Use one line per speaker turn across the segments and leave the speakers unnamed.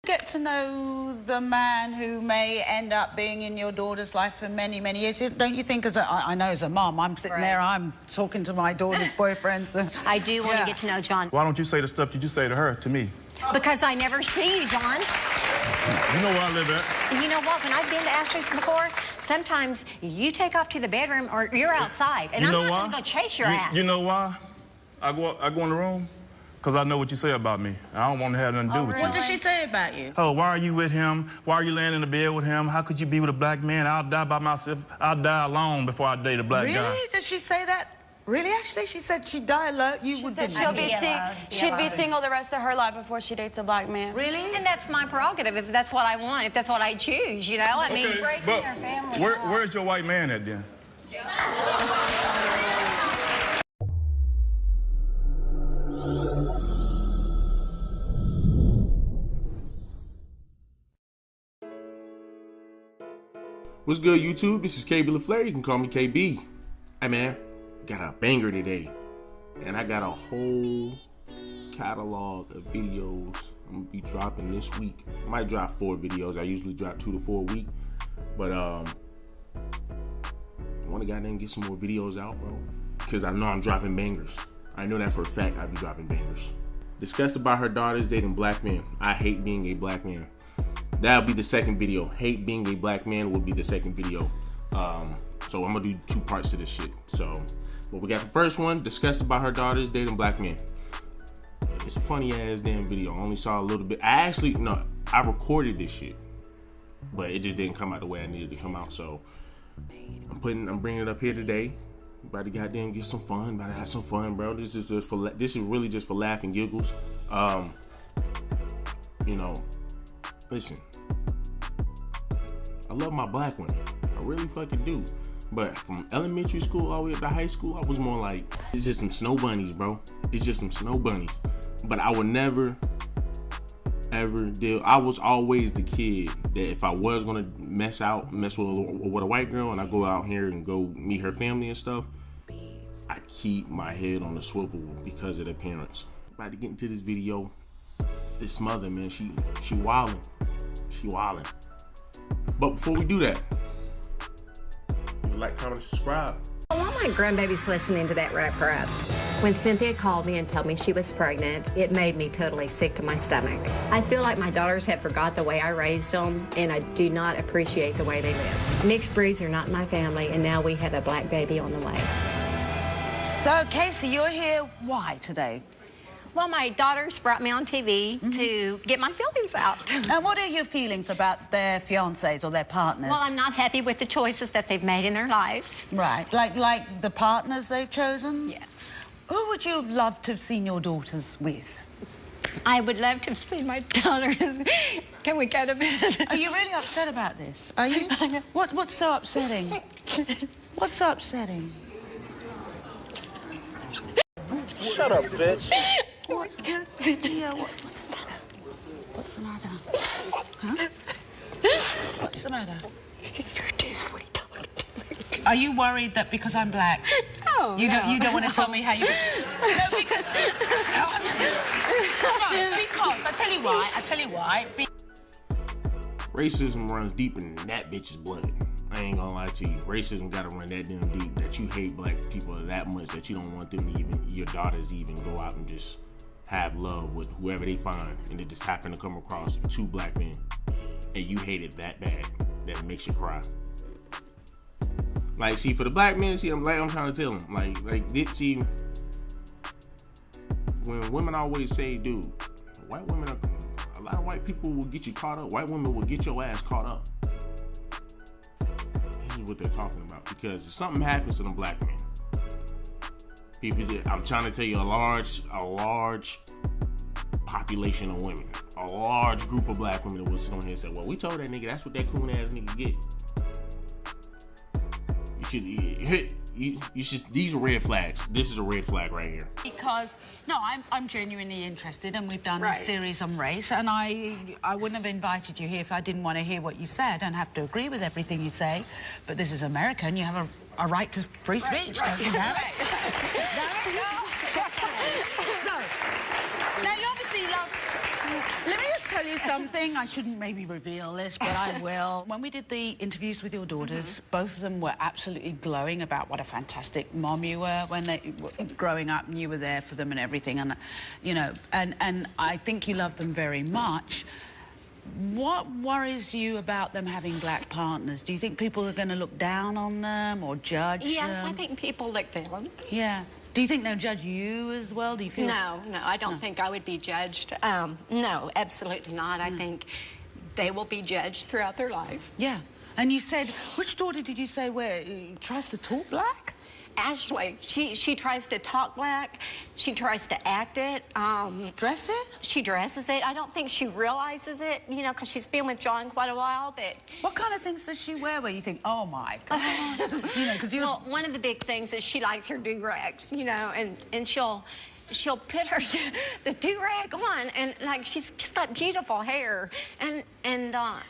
get to know the man who may end up being in your daughter's life for many, many years? Don't you think, I know as a mom, I'm sitting there, I'm talking to my daughter's boyfriends.
I do want to get to know John.
Why don't you say the stuff you just say to her, to me?
Because I never see you, John.
You know where I live at.
You know what? When I've been to Ashley's before, sometimes you take off to the bedroom or you're outside, and I'm not going to go chase your ass.
You know why? I go in the room because I know what you say about me. I don't want to have nothing to do with you.
What does she say about you?
Oh, why are you with him? Why are you laying in the bed with him? How could you be with a black man? I'll die by myself. I'll die alone before I date a black guy.
Really? Does she say that? Really, Ashley? She said she'd die alone.
She said she'd be single the rest of her life before she dates a black man.
Really? And that's my prerogative if that's what I want, if that's what I choose, you know? I mean,
breaking your family.
Where's your white man at then?
What's good, YouTube? This is KB LaFleur. You can call me KB. Hey, man, got a banger today. And I got a whole catalog of videos I'm going to be dropping this week. I might drop 4 videos. I usually drop 2 to 4 a week. But I want to goddamn get some more videos out, bro. Because I know I'm dropping bangers. I know that for a fact I'll be dropping bangers. Disgusted by her daughters dating black men. I hate being a black man. That'll be the second video. Hate being a black man will be the second video. So I'm gonna do 2 parts to this shit. So, but we got the first one, disgusted by her daughters dating black men. It's a funny ass damn video. I only saw a little bit. I recorded this shit, but it just didn't come out the way I needed to come out. So I'm bringing it up here today. About to goddamn get some fun. About to have some fun, bro. This is really just for laugh and giggles. You know, listen. I love my black women. I really fucking do. But from elementary school all the way up to high school, I was more like, it's just some snow bunnies, bro. It's just some snow bunnies. But I would never, ever deal. I was always the kid that if I was gonna mess with a white girl and I go out here and go meet her family and stuff, I keep my head on the swivel because of their parents. About to get into this video. This mother, man, she wildin'. She wildin'. But before we do that, like, comment, subscribe.
I want my grandbabies listening to that rap crap. When Cynthia called me and told me she was pregnant, it made me totally sick to my stomach. I feel like my daughters have forgot the way I raised them, and I do not appreciate the way they live. Mixed breeds are not in my family, and now we have a black baby on the way.
So, Casey, you're here why today?
Well, my daughters brought me on TV to get my feelings out.
And what are your feelings about their fiancés or their partners?
Well, I'm not happy with the choices that they've made in their lives.
Right, like the partners they've chosen?
Yes.
Who would you have loved to have seen your daughters with?
I would love to have seen my daughters. Can we get a bit?
Are you really upset about this? Are you? What's so upsetting? What's so upsetting?
Shut up, bitch.
What's the matter? What's the matter? Huh? What's the matter?
You're too sweet.
Are you worried that because I'm black?
No,
you don't want to tell me how you... No, because... No, because... I tell you why.
Racism runs deep in that bitch's blood. I ain't gonna lie to you. Racism gotta run that damn deep that you hate black people that much that you don't want them to even, your daughters even go out and just have love with whoever they find, and it just happen to come across 2 black men, and you hate it that bad that it makes you cry. Like, see, for the black men, see, I'm trying to tell them, see, when women always say, dude, white women a lot of white people will get you caught up. White women will get your ass caught up. This is what they're talking about, because if something happens to them black men, I'm trying to tell you, a large population of women, a large group of black women that will sit on here and say, well, we told that nigga that's what that coon ass nigga get. You should, these are red flags. This is a red flag right here.
Because, no, I'm genuinely interested, and we've done a series on race, and I wouldn't have invited you here if I didn't want to hear what you say. I don't have to agree with everything you say, but this is America, and you have a right to free speech, don't you have? So, now you obviously love... Let me just tell you something? I shouldn't maybe reveal this, but I will. When we did the interviews with your daughters, both of them were absolutely glowing about what a fantastic mom you were when they were growing up, and you were there for them and everything. And, you know, and I think you love them very much. What worries you about them having black partners? Do you think people are going to look down on them or judge them?
Yes, I think people look down.
Yeah. Do you think they'll judge you as well? Do you feel...
No, I don't think I would be judged. No, absolutely not. I think they will be judged throughout their life.
Yeah. And you said, which daughter did you say tries to talk black?
Ashley, she tries to talk black. She tries to act it.
Dress it?
She dresses it. I don't think she realizes it, you know, because she's been with John quite a while, but...
What kind of things does she wear where you think, oh, my God? You know, because
Well, one of the big things is she likes her do-rags, you know, and she'll put her the do-rag on, and like she's just got beautiful hair, and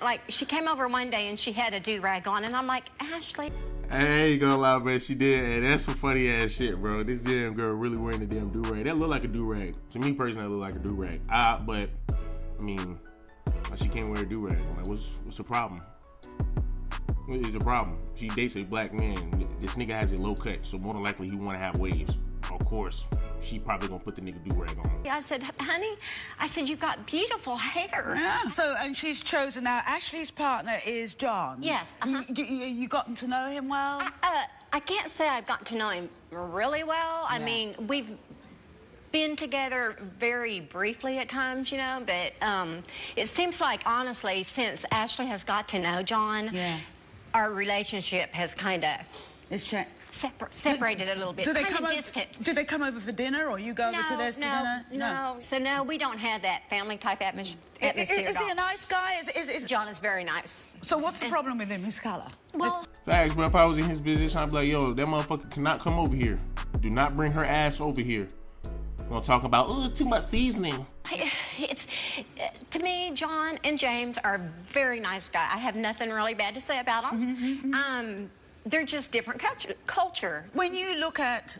like she came over one day and she had a do-rag on, and I'm like, Ashley.
I ain't gonna lie, bro. She did, and that's some funny ass shit, bro. This damn girl really wearing the damn do-rag. That look like a do-rag. To me personally, that look like a do-rag. But I mean, she can't wear a do-rag. Like, what's the problem? What is the problem? She dates a black man. This nigga has a low cut, so more than likely he wanna have waves. Of course, she probably gonna put the nigga do-rag on.
I said, honey, you've got beautiful hair.
Yeah. So, and she's chosen now. Ashley's partner is John.
Yes.
You gotten to know him well?
I can't say I've gotten to know him really well. I mean, we've been together very briefly at times, you know, but it seems like, honestly, since Ashley has got to know John, our relationship has kind of...
It's changed.
Separated a little bit.
Do they
come distant.
Do they come over for dinner, or you go over to theirs to dinner?
No. So no, we don't have that family type atmosphere.
Is he a nice guy?
John is very nice.
So what's the problem with him? His color?
Well,
Facts, bro. If I was in his position, I'd be like, yo, that motherfucker cannot come over here. Do not bring her ass over here. We're gonna talk about, too much seasoning.
To me, John and James are very nice guys. I have nothing really bad to say about them. They're just different culture.
When you look at,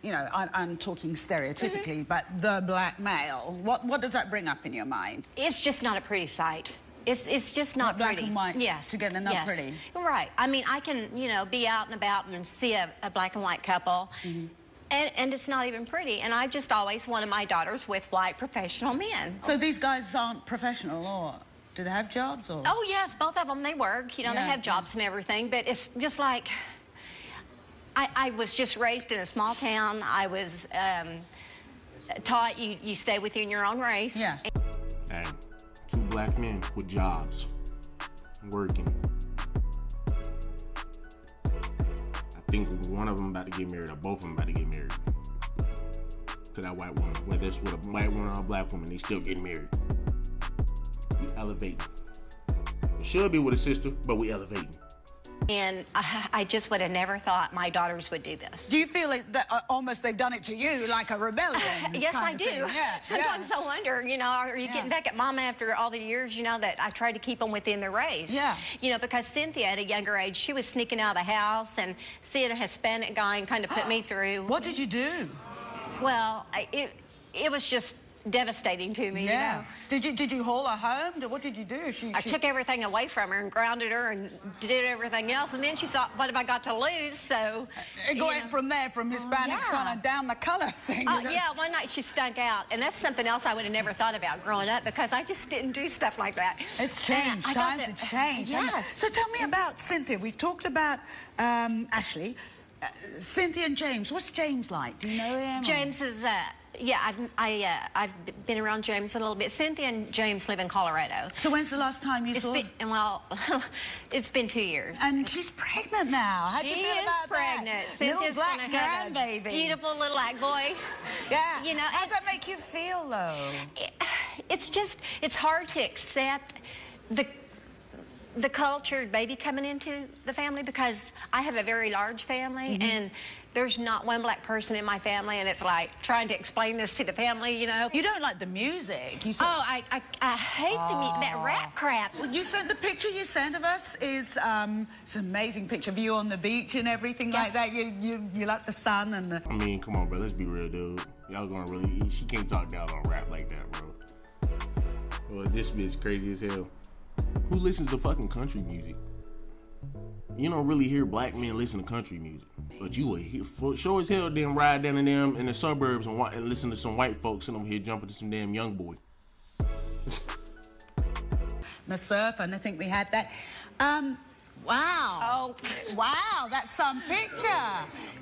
you know, I'm talking stereotypically, but the black male, what does that bring up in your mind?
It's just not a pretty sight. It's just not
black
pretty.
And white.
Yes.
Together, not pretty.
Right. I mean, I can, you know, be out and about and see a black and white couple, and it's not even pretty. And I just always wanted my daughters with white professional men.
So these guys aren't professional, or do they have jobs? Or?
Oh, yes, both of them, they work. You know, they have jobs and everything, but it's just like, I was just raised in a small town. I was taught you stay within your own race.
Yeah.
Hey, two black men with jobs, working. I think one of them about to get married, or both of them about to get married. To that white woman. Whether it's with a white woman or a black woman, they still getting married. We elevating. It should be with a sister, but we elevating.
And I just would have never thought my daughters would do this.
Do you feel like that almost they've done it to you, like a rebellion?
Yes, I do.
Yeah,
Sometimes I wonder, you know, are you getting back at Mama after all the years, you know, that I tried to keep them within their race?
Yeah.
You know, because Cynthia, at a younger age, she was sneaking out of the house and seeing a Hispanic guy and kind of put me through.
What did you do?
Well, it was just devastating to me.
Yeah.
You know?
Did you haul her home? What did you do?
I took everything away from her and grounded her and did everything else, and then she thought, what have I got to lose? So
going from there, from Hispanics kind of down the color thing.
Yeah, one night she stunk out, and that's something else I would have never thought about growing up, because I just didn't do stuff like that.
It's changed. Times have changed.
Yes.
So tell me about Cynthia. We've talked about Ashley. Cynthia and James. What's James like? Do you know him?
James is, I've been around James a little bit. Cynthia and James live in Colorado.
So when's the last time you saw?
Well, it's been 2 years.
And she's pregnant now. How'd you feel about
pregnant.
that?
Cynthia's
little
gonna
black
have a
grandbaby.
beautiful little black boy.
Yeah.
You know,
how does that make you feel, though?
It's hard to accept the cultured baby coming into the family, because I have a very large family, and there's not one black person in my family, and it's like trying to explain this to the family, you know.
You don't like the music. You said,
I hate that rap crap.
You sent the picture you sent of us is it's an amazing picture of you on the beach and everything like that. You like the sun and the...
I mean, come on, bro. Let's be real, dude. Y'all gonna really... She can't talk down on rap like that, bro. Well, this bitch crazy as hell. Who listens to fucking country music? You don't really hear black men listen to country music, but you will hear sure as hell them ride down to them in the suburbs and listen to some white folks sitting over here jumping to some damn young boy.
The surf, and I think we had that. Wow. Oh, wow, that's some picture.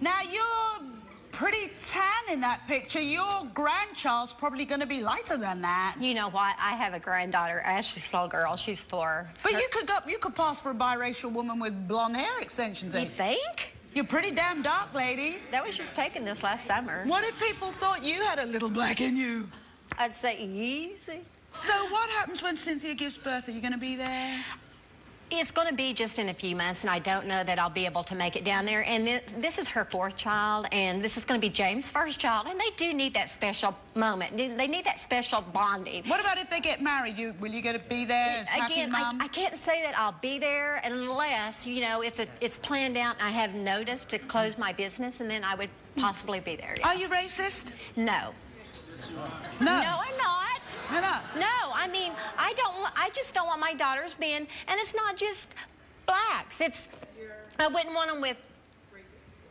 Now, you're pretty tan in that picture. Your grandchild's probably going to be lighter than that.
You know what? I have a granddaughter, Ashley's little girl. She's 4.
But you could pass for a biracial woman with blonde hair extensions.
You think?
You're pretty damn dark, lady.
That was just taken this last summer.
What if people thought you had a little black in you?
I'd say easy.
So what happens when Cynthia gives birth? Are you going to be there?
It's going to be just in a few months, and I don't know that I'll be able to make it down there. And this is her 4th child, and this is going to be James' 1st child, and they do need that special moment. They need that special bonding.
What about if they get married? Will you get to be there as happy
Again,
mom?
I can't say that I'll be there unless, you know, it's planned out and I have notice to close my business, and then I would possibly be there, yes.
Are you racist?
No.
No.
No, I'm not.
No, no.
No, I mean, I just don't want my daughters being, and it's not just blacks. I wouldn't want them with,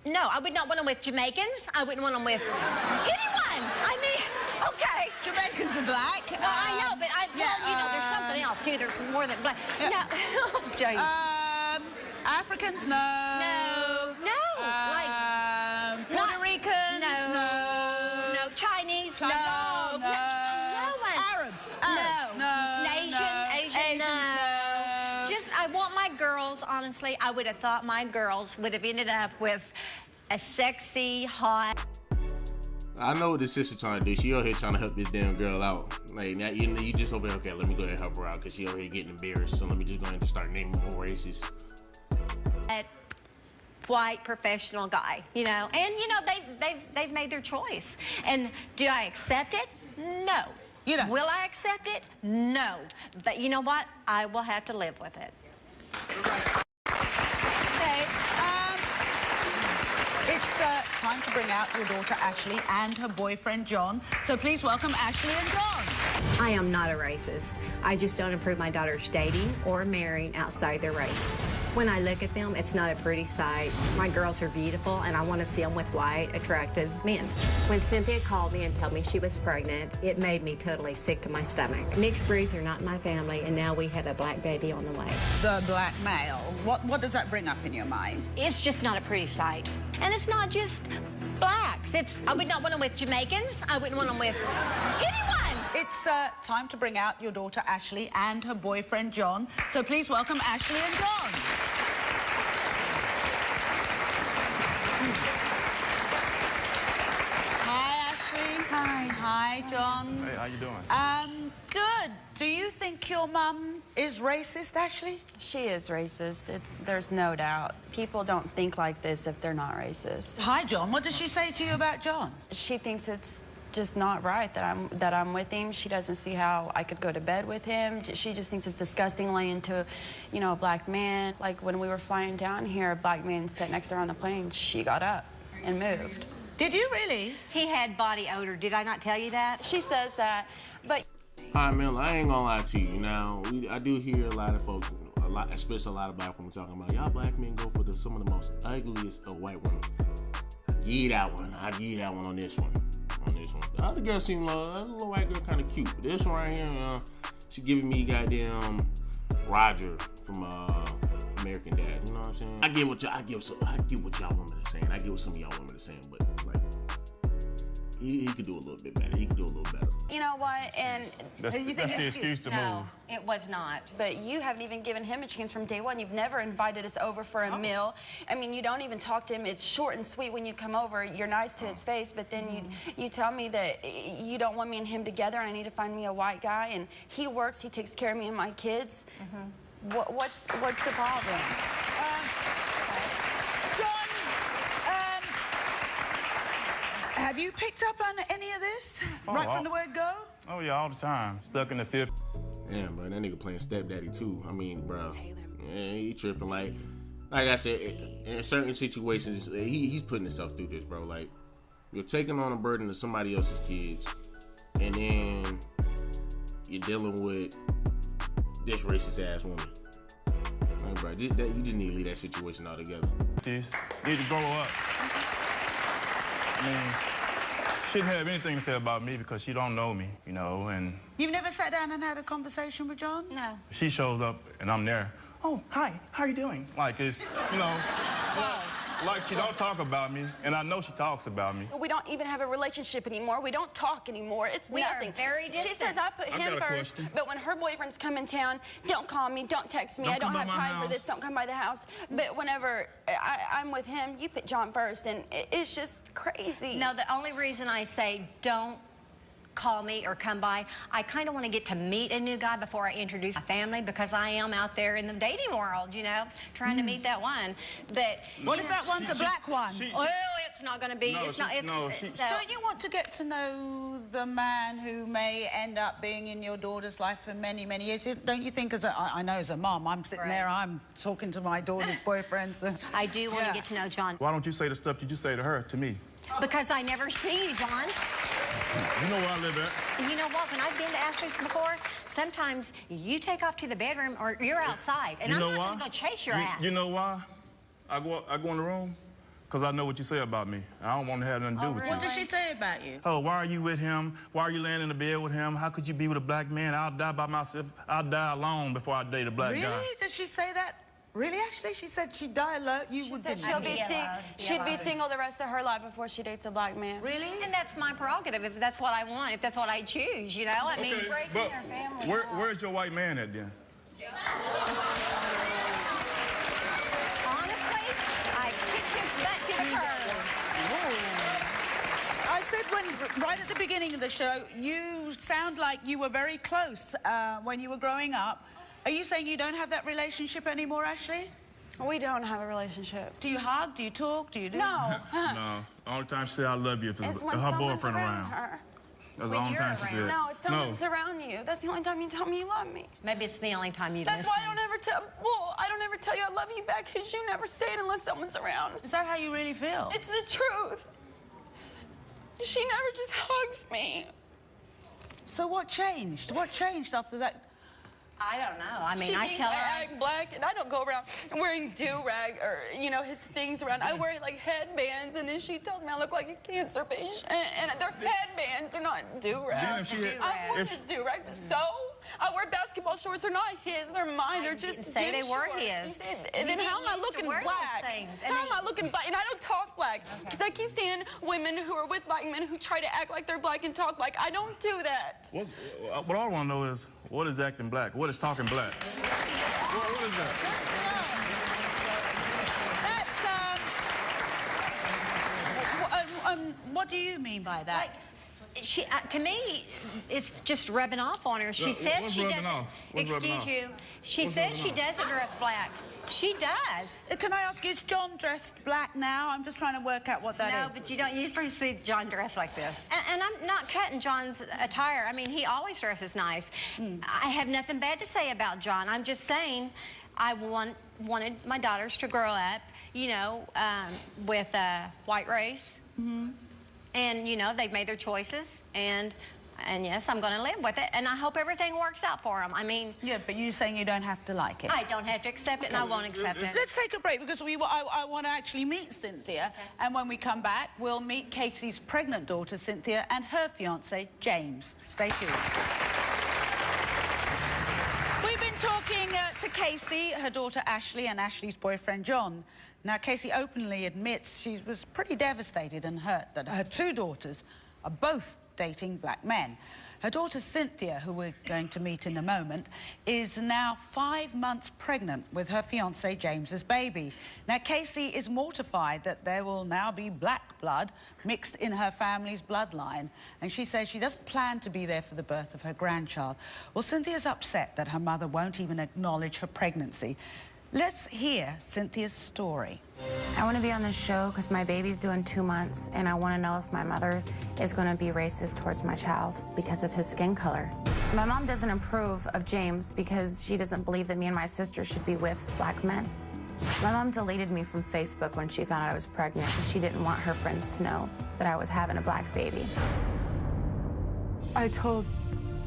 no, I would not want them with Jamaicans. I wouldn't want them with anyone. I mean, okay.
Jamaicans are black.
Well, I know, but well, you know, there's something else, too. There's more than black.
Yeah.
No, oh, jeez.
Africans, no.
No,
Puerto Ricans,
no. Chinese, no.
No.
one.
Arabs,
no. Asian, no.
no.
Just, I want my girls, honestly, I would have thought my girls would have ended up with a sexy, hot...
I know what this sister trying to do. She over here trying to help this damn girl out. Like, now, you just over here, okay, let me go ahead and help her out because she over here getting embarrassed. So let me just go ahead and start naming more races.
That white professional guy, you know, and you know they've made their choice. And do I accept it? No.
You don't.
Will I accept it? No. But you know what? I will have to live with it.
Okay. It's time to bring out your daughter Ashley and her boyfriend John. So please welcome Ashley and John.
I am not a racist. I just don't approve my daughters dating or marrying outside their race. When I look at them, it's not a pretty sight. My girls are beautiful, and I want to see them with white, attractive men. When Cynthia called me and told me she was pregnant, it made me totally sick to my stomach. Mixed breeds are not in my family, and now we have a black baby on the way.
The black male. What does that bring up in your mind?
It's just not a pretty sight. And it's not just blacks. I would not want them with Jamaicans. I wouldn't want them with anyone.
It's time to bring out your daughter Ashley and her boyfriend John. So please welcome Ashley and John. Hi, Ashley.
Hi.
Hi, John.
Hey, how you doing?
Good. Do you think your mum is racist, Ashley?
She is racist. There's no doubt. People don't think like this if they're not racist.
Hi, John. What does she say to you about John?
She thinks it's just not right that I'm with him. She doesn't see how I could go to bed with him. She just thinks it's disgusting laying to, you know, a black man. Like when we were flying down here, a black man sat next to her on the plane. She got up and moved.
Did you really?
He had body odor. Did I not tell you that?
She says that, but...
Hi, man. I ain't gonna lie to you. Now, I do hear a lot of folks, especially a lot of black women talking about, y'all black men go for some of the most ugliest of white women. I give you that one. I give you that one on this one. The other girl seemed that little white girl kind of cute. But this one right here, she giving me goddamn Roger from American Dad. You know what I'm saying? I get what y'all women are saying. I get what some of y'all women are saying, but like he could do a little bit better. He could do a little better.
You know what? And
That's the excuse to
No,
move.
it was not.
but you haven't even given him a chance from day one. You've never invited us over for a meal. I mean, you don't even talk to him. It's short and sweet when you come over. You're nice to his face, but then you tell me that you don't want me and him together and I need to find me a white guy. And he works. He takes care of me and my kids. What's the problem?
Have you picked up on any of this? Right from the word go?
Oh, yeah, all the time. Stuck in the fifth.
Damn, bro, that nigga playing stepdaddy too. I mean, bro, yeah, he tripping. Like I said, in certain situations, he's putting himself through this, bro. Like, you're taking on a burden of somebody else's kids, and then you're dealing with this racist ass woman. Like, bro, you just need to leave that situation altogether.
You need to grow up. I mean, she didn't have anything to say about me because she don't know me, you know, and...
You've never sat down and had a conversation with John?
No.
She shows up and I'm there. Oh, hi, how are you doing? Like, it's, you know, like she don't talk about me, and I know she talks about me.
We don't even have a relationship anymore. We don't talk anymore. It's nothing.
Are very distant.
She says I put him first, but when her boyfriends come in town, don't call me, don't text me. I don't have time for this. Don't come by the house. But whenever I'm with him, you put John first, and it's just crazy.
No, the only reason I say don't call me or come by, I kind of want to get to meet a new guy before I introduce my family, because I am out there in the dating world, you know, trying to meet that one. But
what if that one's a black one?
Well, it's not going to be.
No,
it's not. It's,
Don't you want to get to know the man who may end up being in your daughter's life for many, many years? Don't you think, I know as a mom, I'm sitting there, I'm talking to my daughter's boyfriends.
I do want to get to know John.
Why don't you say the stuff you just say to her, to me?
Because I never see you, John.
You know where I live at.
You know what? When I've been to Ashley's before, sometimes you take off to the bedroom or you're outside, and I'm not going to go chase your ass.
You know why I go in the room? Because I know what you say about me. I don't want to have nothing to do with you.
What does she say about you?
Oh, why are you with him? Why are you laying in the bed with him? How could you be with a black man? I'll die by myself. I'll die alone before I date a black guy.
Really? Did she say that? Really, Ashley? She said she'd die alone.
She said she'd be single the rest of her life before she dates a black man.
Really?
And that's my prerogative, if that's what I want, if that's what I choose, you know? I mean,
breaking
but
your family.
where's your white man at then?
honestly, I kicked his butt to the curb.
I said right at the beginning of the show, you sound like you were very close when you were growing up. Are you saying you don't have that relationship anymore, Ashley?
We don't have a relationship.
Do you hug? Do you talk? Do you do?
No.
No. The only time she said I love you is
It's when
her
someone's
boyfriend
around her.
That's the only time she said.
No, someone's around you. That's the only time you tell me you love me.
Maybe it's the only time you
That's
listen.
why I don't ever tell you I love you back, because you never say it unless someone's around.
Is that how you really feel?
It's the truth. She never just hugs me.
So what changed? What changed after that?
I don't know. I mean,
She
I
thinks
tell her.
I act black, and I don't go around wearing do-rag or, you know, his things around. I wear, like, headbands, and then she tells me I look like a cancer patient. And they're headbands. They're not do-rags. I wear his do-rag, but so? I wear basketball shorts. They're not his. They're mine. They're just
didn't say they were his.
And then how am I
used to
looking
wear
black?
those things,
How am I looking black? And I don't talk black. Because I can't stand women who are with black men who try to act like they're black and talk black. I don't do that.
What I want to know is, what is acting black? What is talking black? What is that?
What do you mean by that?
Like, she, to me, it's just rubbing off on her. She says
what's
she
rubbing
doesn't.
off? What's rubbing
Excuse
off?
you. She says she doesn't dress black. She does.
Can I ask, is John dressed black now? I'm just trying to work out what that is.
No, but you don't usually see John dressed like this. And I'm not cutting John's attire. I mean, he always dresses nice. I have nothing bad to say about John. I'm just saying I wanted my daughters to grow up, you know, with a white race. And, you know, they've made their choices. And yes, I'm going to live with it. And I hope everything works out for them. I mean...
Yeah, but you're saying you don't have to like it.
I don't have to accept it, and I won't accept it.
Let's take a break, because I want to actually meet Cynthia. Okay. And when we come back, we'll meet Casey's pregnant daughter, Cynthia, and her fiancé, James. Stay tuned. We've been talking to Casey, her daughter Ashley, and Ashley's boyfriend John. Now, Casey openly admits she was pretty devastated and hurt that her two daughters are both dating black men. Her daughter Cynthia, who we're going to meet in a moment, is now 5 months pregnant with her fiancé James's baby. Now, Casey is mortified that there will now be black blood mixed in her family's bloodline, and she says she doesn't plan to be there for the birth of her grandchild. Well, Cynthia's upset that her mother won't even acknowledge her pregnancy. Let's hear Cynthia's story.
I want to be on this show because my baby's doing 2 months, and I want to know if my mother is going to be racist towards my child because of his skin color. My mom doesn't approve of James because she doesn't believe that me and my sister should be with black men. My mom deleted me from Facebook when she found out I was pregnant because she didn't want her friends to know that I was having a black baby.
I told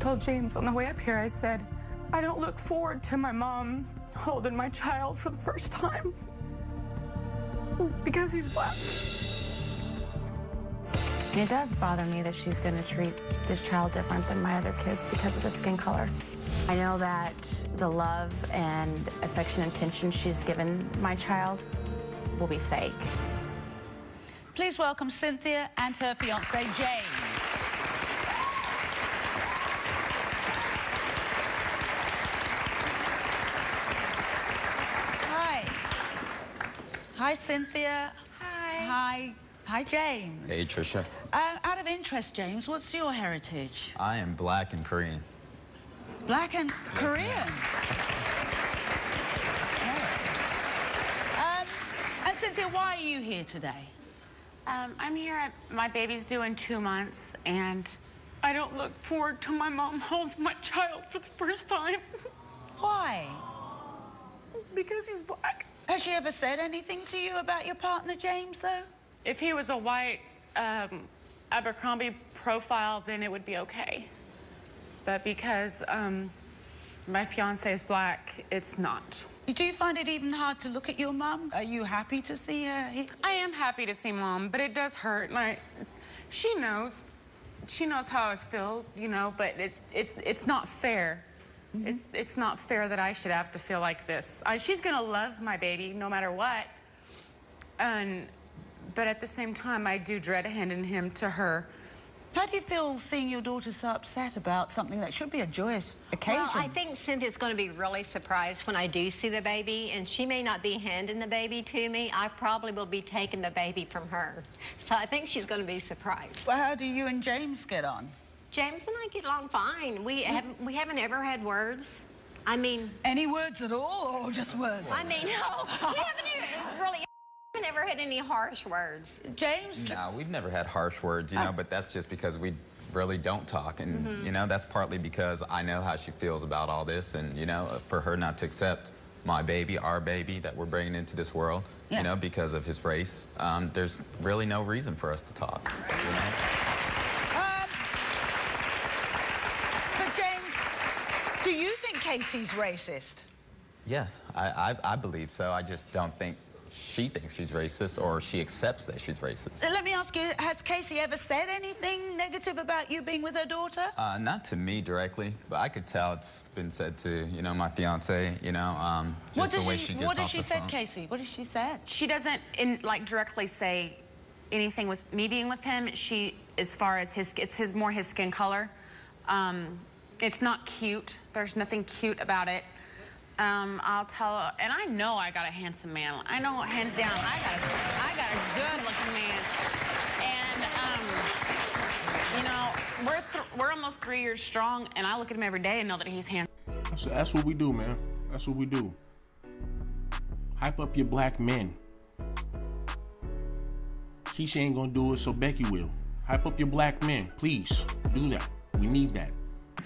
told James on the way up here, I said, I don't look forward to my mom holding my child for the first time because he's black.
It does bother me that she's going to treat this child different than my other kids because of the skin color. I know that the love and affection and attention she's given my child will be fake.
Please welcome Cynthia and her fiancé, James. Hi. Hi, Cynthia.
Hi.
Hi, James.
Hey, Trisha.
Out of interest, James, what's your heritage?
I am black and Korean.
Black and Korean? And Cynthia, why are you here today?
I'm here, my baby's due in 2 months, and I don't look forward to my mom holding my child for the first time.
Why?
Because he's black.
Has she ever said anything to you about your partner, James, though?
If he was a white Abercrombie profile, then it would be okay. But because my fiance is black, it's not.
Do you find it even hard to look at your mum? Are you happy to see her here?
I am happy to see Mom, but it does hurt. Like, she knows how I feel, you know. But it's not fair. Mm-hmm. It's not fair that I should have to feel like this. She's gonna love my baby no matter what. But at the same time, I do dread handing him to her.
How do you feel seeing your daughter so upset about something that should be a joyous occasion?
Well, I think Cynthia's going to be really surprised when I do see the baby, and she may not be handing the baby to me. I probably will be taking the baby from her. So I think she's going to be surprised.
Well, how do you and James get on?
James and I get along fine. We haven't ever had words. I mean...
Any words at all, or just words?
I mean, no. We haven't never had any harsh words.
James?
No, we've never had harsh words, you know, but that's just because we really don't talk. And, you know, that's partly because I know how she feels about all this. And, you know, for her not to accept my baby, our baby that we're bringing into this world, you know, because of his race, there's really no reason for us to talk, you know?
But James, do you think Casey's racist?
Yes, I believe so. I just don't think she thinks she's racist or she accepts that she's racist.
Let me ask you, has Casey ever said anything negative about you being with her daughter?
Not to me directly, but I could tell it's been said to, you know, my fiance, you know, just the way she gets off the phone.
What has she said, Casey? What has she said?
She doesn't, like, directly say anything with me being with him. She, as far as it's more his skin color. It's not cute. There's nothing cute about it. I'll tell her, and I know I got a handsome man. I know, hands down, I got a good-looking man. And, you know, we're almost 3 years strong, and I look at him every day and know that he's handsome.
That's what we do, man. That's what we do. Hype up your black men. Keisha ain't gonna do it, so Becky will. Hype up your black men, please. Do that. We need that.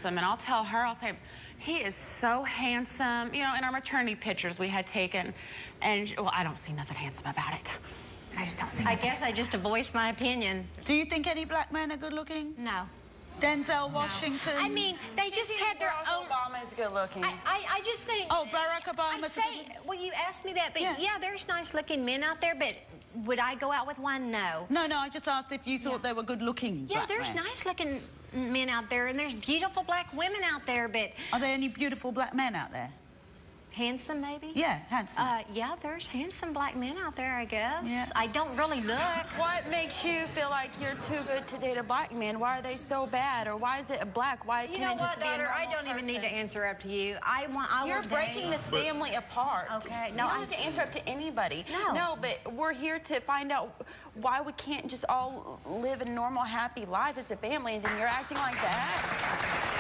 And I'll tell her, I'll say, he is so handsome. You know, in our maternity pictures we had taken, and, well, I don't see nothing handsome about it. I just don't see nothing.
I guess I just voiced my opinion.
Do you think any black men are good looking?
No.
Denzel Washington?
I mean, they just have their own...
Obama's good looking.
I just think...
Oh, Barack Obama's
well, you asked me that, but yeah, there's nice looking men out there, but would I go out with one? No.
No, I just asked if you thought they were good looking.
Yeah, there's nice looking men out there, and there's beautiful black women out there, but...
Are there any beautiful black men out there?
Handsome, maybe?
Yeah, handsome.
Yeah, there's handsome black men out there, I guess.
Yeah.
I don't really look.
What makes you feel like you're too good to date a black man? Why are they so bad? Or why is it a black? Why can't it just be a normal
I don't even need to answer up to you.
You're breaking this family apart.
Okay.
No, I don't have to answer up to anybody.
No,
but we're here to find out why we can't just all live a normal, happy life as a family, and then you're acting like that.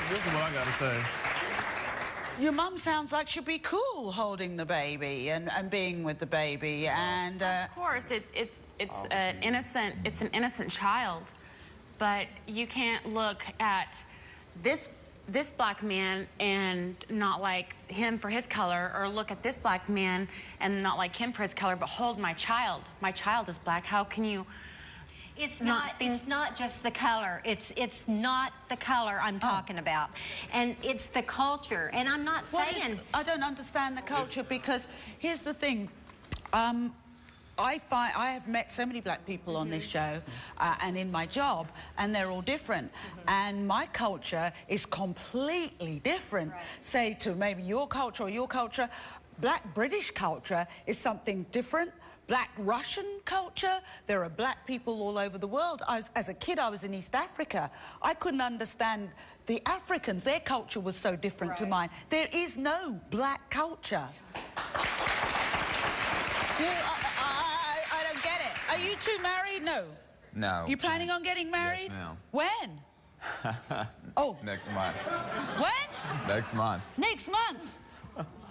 This is what I gotta say.
Your mum sounds like she'd be cool holding the baby and being with the baby, and
of course, it's an innocent child, but you can't look at this black man and not like him for his color, or look at this black man and not like him for his color, but hold my child. My child is black. How can you?
It's not just the color. It's not the color I'm talking about, and it's the culture. And I'm not saying
I don't understand the culture, because here's the thing. I have met so many black people on this show and in my job, and they're all different. And my culture is completely different, say, to maybe your culture or your culture. Black British culture is something different. Black Russian culture, there are black people all over the world. As a kid, I was in East Africa. I couldn't understand the Africans. Their culture was so different to mine. There is no black culture. I don't get it. Are you two married? No.
No.
You planning on getting married?
Yes, ma'am.
When? Oh.
Next month.
When?
Next month.
Next month.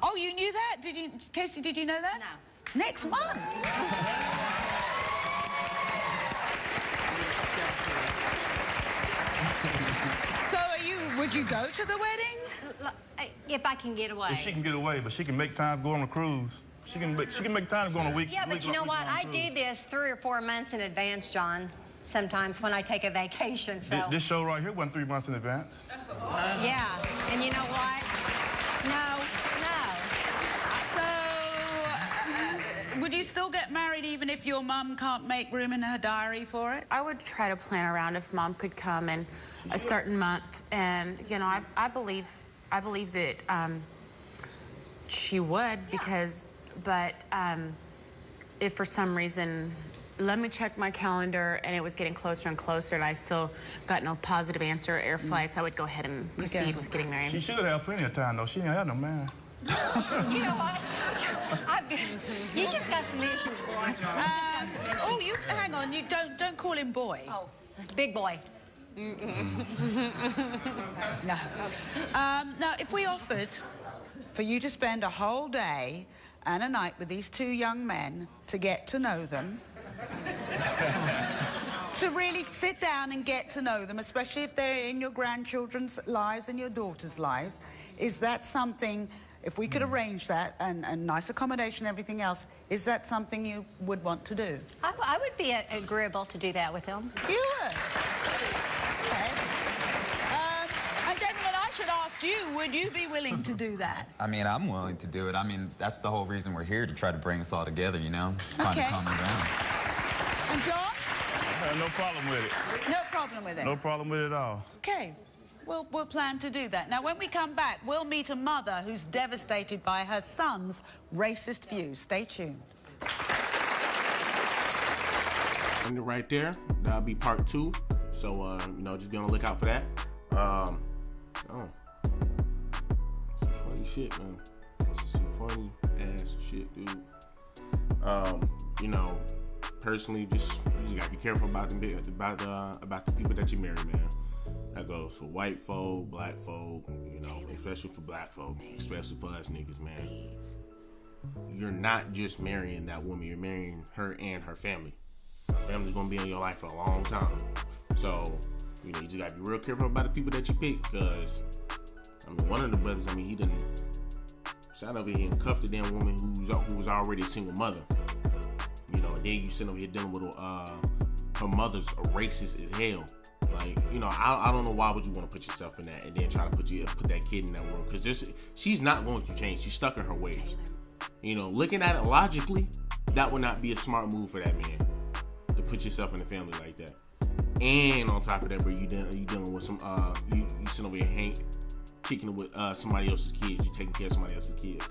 Oh, you knew that? Did you, Casey, did you know that?
No.
Next month. So would you go to the wedding?
If I can get away.
If she can get away, but she can make time to go on a cruise. She can make time to go on a week.
Yeah, but you know what? I do this 3 or 4 months in advance, John. Sometimes when I take a vacation, so.
This show right here went 3 months in advance.
Yeah, and you know what? No.
So, would you still get married even if your mum can't make room in her diary for it?
I would try to plan around if Mom could come in a certain month, and you know, I believe that she would, but if for some reason, let me check my calendar, and it was getting closer and closer, and I still got no positive answer, air flights, I would go ahead and proceed with getting married.
She should have plenty of time, though. She ain't had no man.
You know what? You just got some issues, boy.
Oh, you hang on. You don't call him boy.
Oh, big boy.
No. Now, if we offered for you to spend a whole day and a night with these 2 young men to get to know them, to really sit down and get to know them, especially if they're in your grandchildren's lives and your daughter's lives, is that something, if we could arrange that and nice accommodation and everything else, is that something you would want to do?
I would be agreeable to do that with him.
You would? Okay. And gentlemen, I should ask you, would you be willing to do that?
I mean, I'm willing to do it. I mean, that's the whole reason we're here, to try to bring us all together, you know? Find a common ground.
And John?
I have no problem with it.
No problem with it?
No problem with it at all.
Okay. We'll plan to do that. Now, when we come back, we'll meet a mother who's devastated by her son's racist views. Stay tuned.
And right there, that'll be part 2. So, you know, just be on the lookout for that. Some funny shit, man. Some funny ass shit, dude. You know, personally, you just gotta be careful about the people that you marry, man. That goes for white folk, black folk, you know, especially for black folk, especially for us niggas, man. You're not just marrying that woman, you're marrying her and her family. Her family's gonna be in your life for a long time. So, you know, you just gotta be real careful about the people that you pick, because, I mean, one of the brothers, I mean, he done sat over here and cuffed a damn woman who was already a single mother. You know, and then you sit over here dealing with her mother's racist as hell. Like, you know, I don't know why would you want to put yourself in that and then try to put that kid in that world, because she's not going to change. She's stuck in her ways. You know, looking at it logically, that would not be a smart move for that man to put yourself in a family like that. And on top of that, bro, you dealing with some you sitting over here kicking it with somebody else's kids. You taking care of somebody else's kids.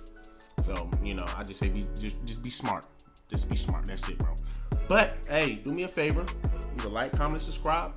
So, you know, I just say just be smart. Just be smart. That's it, bro. But hey, do me a favor. Either like, comment, subscribe.